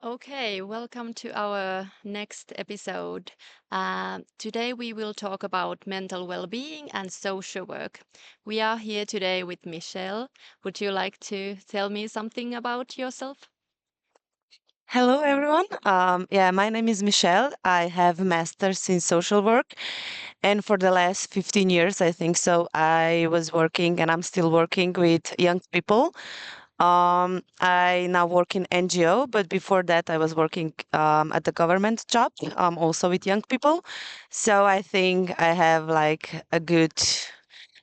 Okay, welcome to our next episode. Today we will talk about mental well-being and social work. We are here today with Michelle. Would you like to tell me something about yourself? Hello, everyone. My name is Michelle. I have a master's in social work, and for the last 15 years, I think so, I was working and I'm still working with young people. I now work in NGO, but before that, I was working at the government job, also with young people. So I think I have like a good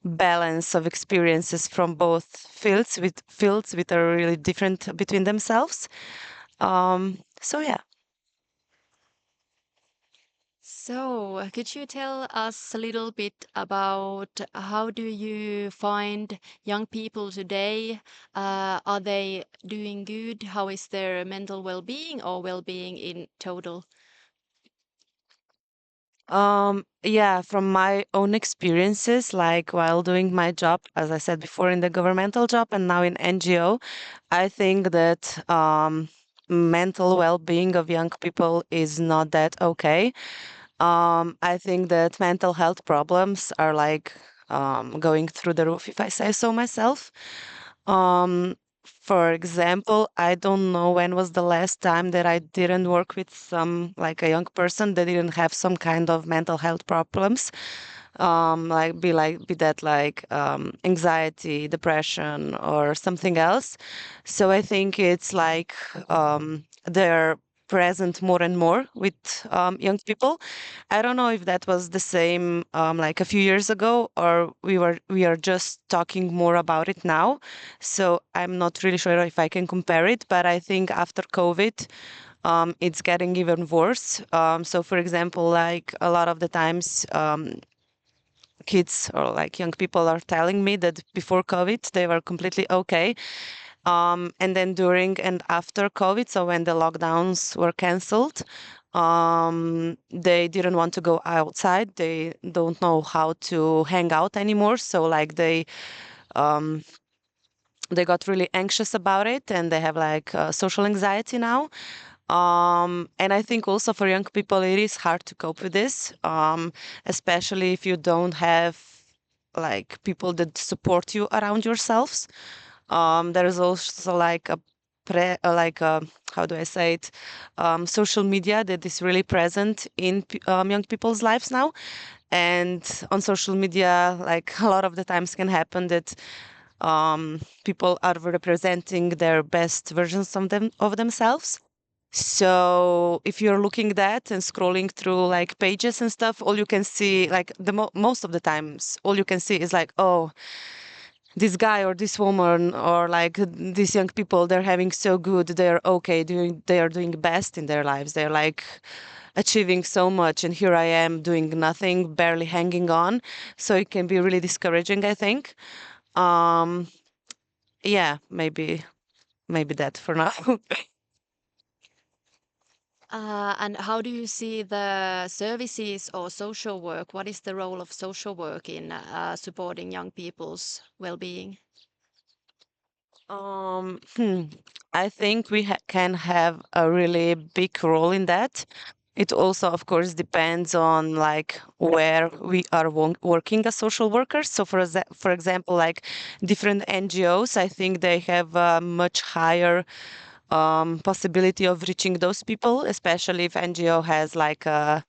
balance of experiences from both fields which are really different between themselves. So yeah. Could you tell us a little bit about how do you find young people today? Are they doing good? How is their mental well-being or well-being in total? Yeah, from my own experiences, like while doing my job, as I said before, in the governmental job and now in NGO, I think that mental well-being of young people is not that okay. I think that mental health problems are like going through the roof, if I say so myself. Um, for example, I don't know when was the last time that I didn't work with some like a young person that didn't have some kind of mental health problems. Be that like anxiety, depression, or something else. So I think it's like they're present more and more with young people. I don't know if that was the same like a few years ago, or we are just talking more about it now. So I'm not really sure if I can compare it, but I think after COVID, it's getting even worse. So for example, like a lot of the times, kids or like young people are telling me that before COVID they were completely okay, and then during and after COVID, so when the lockdowns were cancelled, they didn't want to go outside. They don't know how to hang out anymore. So like um, they got really anxious about it, and they have like social anxiety now. And I think also for young people, it is hard to cope with this, especially if you don't have like people that support you around yourselves. There is also like like a, how do I say it, social media that is really present in young people's lives now. And on social media, like a lot of the times can happen that people are representing their best versions of themselves. So if you're looking that and scrolling through like pages and stuff, all you can see, like most of the times, all you can see is like, oh, this guy or this woman or like these young people, they're having so good, they're okay, they are doing best in their lives. They're like achieving so much, and here I am doing nothing, barely hanging on. So it can be really discouraging, I think. Um, yeah, maybe that for now. And how do you see the services or social work? What is the role of social work in supporting young people's well-being? Um, hmm, I think we can have a really big role in that. It also, of course, depends on like where we are working as social workers. So, for example, like different NGOs, I think they have a much higher possibility of reaching those people, especially if NGO has like a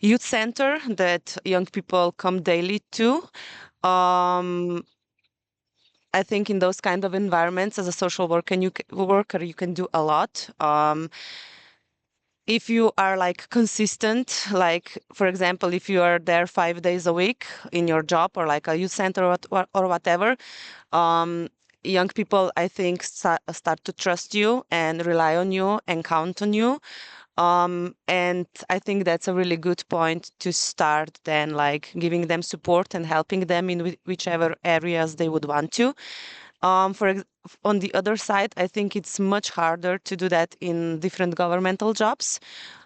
youth center that young people come daily to. Um, I think in those kind of environments, as a social worker, you can do a lot. If you are like consistent, like for example, if you are there 5 days a week in your job or like a youth center or whatever, um, young people, I think, start to trust you and rely on you and count on you. And I think that's a really good point to start then, like giving them support and helping them in whichever areas they would want to. On the other side, I think it's much harder to do that in different governmental jobs,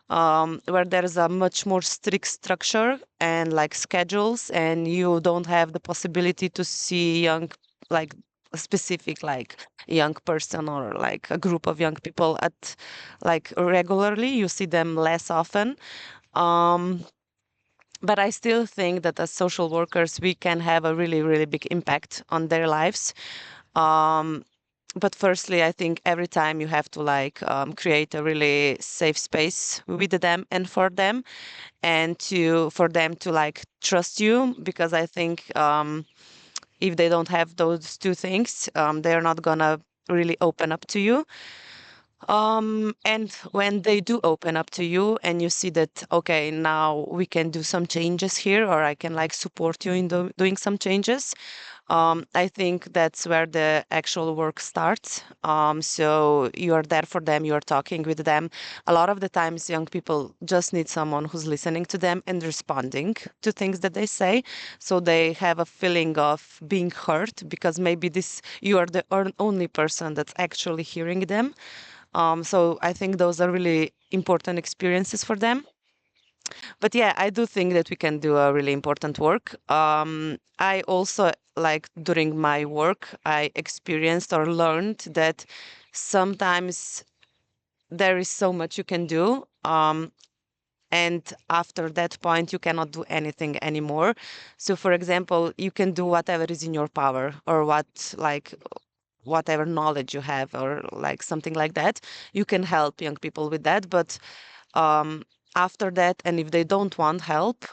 where there's a much more strict structure and like schedules, and you don't have the possibility to see young, like a specific like young person or like a group of young people at like regularly. You see them less often. Um, but I still think that as social workers, we can have a really, really big impact on their lives. Um, but firstly, I think every time you have to like create a really safe space with them and for them, and to for them to like trust you, because I think if they don't have those two things, they're not gonna really open up to you. And when they do open up to you and you see that, okay, now we can do some changes here, or I can like support you in doing some changes, I think that's where the actual work starts. So you are there for them, you are talking with them. A lot of the times, young people just need someone who's listening to them and responding to things that they say. So they have a feeling of being heard, because maybe you are the only person that's actually hearing them. So I think those are really important experiences for them. But yeah, I do think that we can do a really important work. I also, like during my work, I experienced or learned that sometimes there is so much you can do. And after that point, you cannot do anything anymore. So, for example, you can do whatever is in your power, or whatever knowledge you have, or like something like that. You can help young people with that. But um, after that, and if they don't want help,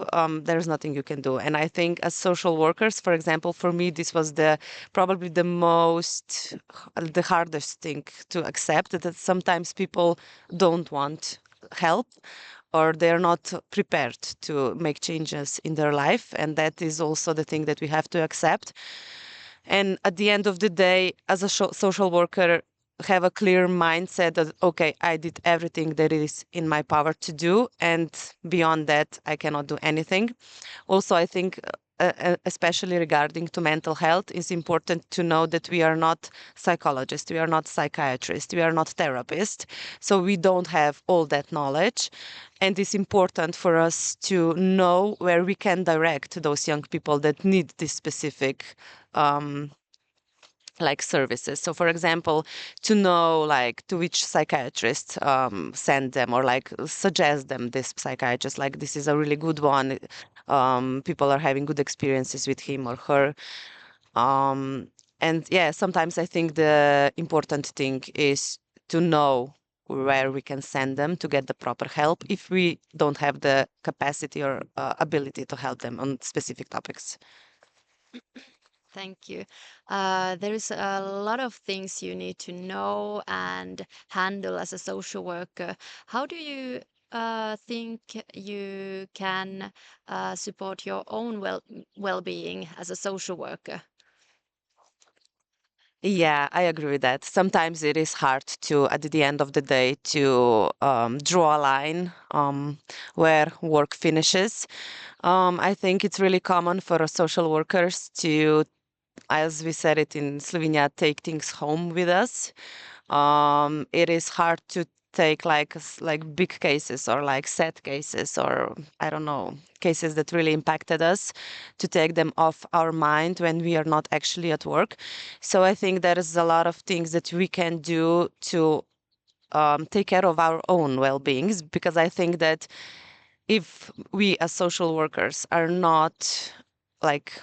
there's nothing you can do. And I think as social workers, for example, for me, this was probably the hardest thing to accept, that sometimes people don't want help, or they're not prepared to make changes in their life. And that is also the thing that we have to accept. And at the end of the day, as a social worker, have a clear mindset that, okay, I did everything that is in my power to do, and beyond that, I cannot do anything. Also, I think, especially regarding to mental health, it's important to know that we are not psychologists, we are not psychiatrists, we are not therapists, so we don't have all that knowledge. And it's important for us to know where we can direct those young people that need this specific um, like services. So for example, to know like to which psychiatrist send them, or like suggest them this psychiatrist, like this is a really good one. People are having good experiences with him or her. Um, and yeah, sometimes I think the important thing is to know where we can send them to get the proper help if we don't have the capacity or ability to help them on specific topics. Thank you. There is a lot of things you need to know and handle as a social worker. How do you think you can support your own well-being as a social worker? Yeah, I agree with that. Sometimes it is hard to, at the end of the day, to draw a line where work finishes. I think it's really common for social workers to, as we said it in Slovenia, take things home with us. It is hard to take like big cases, or like sad cases, or I don't know, cases that really impacted us, to take them off our mind when we are not actually at work. So I think there is a lot of things that we can do to take care of our own well-beings, because I think that if we as social workers are not like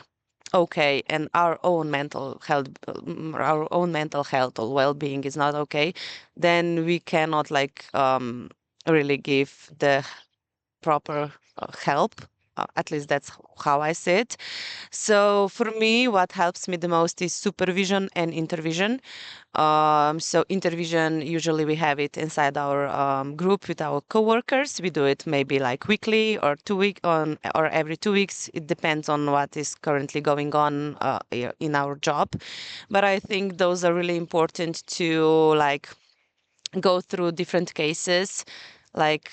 okay, and our own mental health or well-being is not okay, then we cannot like really give the proper help. At least that's how I see it. So for me, what helps me the most is supervision and intervision. So intervision, usually we have it inside our group with our coworkers. We do it maybe like weekly or or every 2 weeks. It depends on what is currently going on in our job. But I think those are really important to like go through different cases, like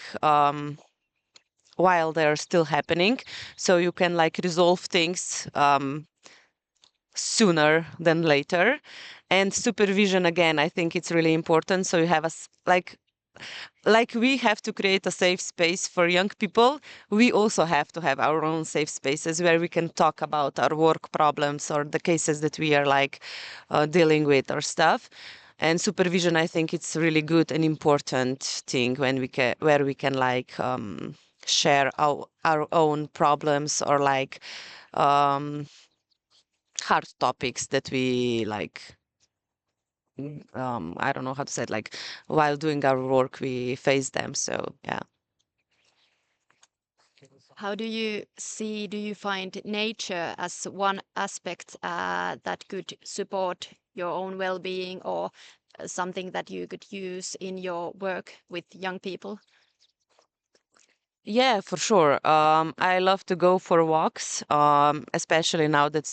while they're still happening, so you can like resolve things sooner than later. And supervision, again, I think it's really important. So you have like like we have to create a safe space for young people, we also have to have our own safe spaces where we can talk about our work problems or the cases that we are like dealing with or stuff. And supervision, I think it's really good and important thing when we can, where we can like share our own problems or like um, hard topics that we like I don't know how to say it, like while doing our work, we face them. So yeah. How do you find nature as one aspect that could support your own well-being or something that you could use in your work with young people? Yeah, for sure. I love to go for walks, especially now that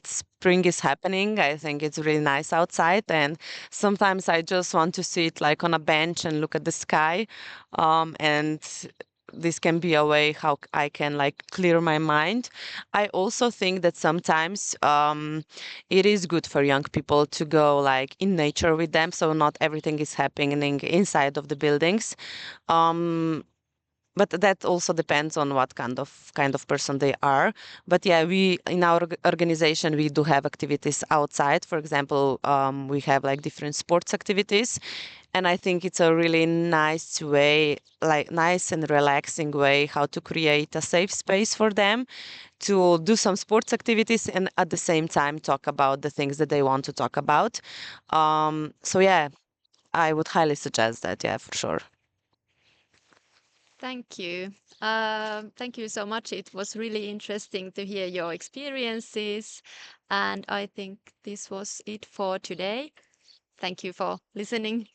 spring is happening. I think it's really nice outside, and sometimes I just want to sit like on a bench and look at the sky. And this can be a way how I can like clear my mind. I also think that sometimes it is good for young people to go like in nature with them, so not everything is happening inside of the buildings. Um, but that also depends on what kind of person they are. But yeah, we in our organization we do have activities outside. For example, we have like different sports activities, and I think it's a really nice way, like nice and relaxing way, how to create a safe space for them to do some sports activities and at the same time talk about the things that they want to talk about. So yeah, I would highly suggest that. Yeah, for sure. Thank you. Thank you so much. It was really interesting to hear your experiences. And I think this was it for today. Thank you for listening.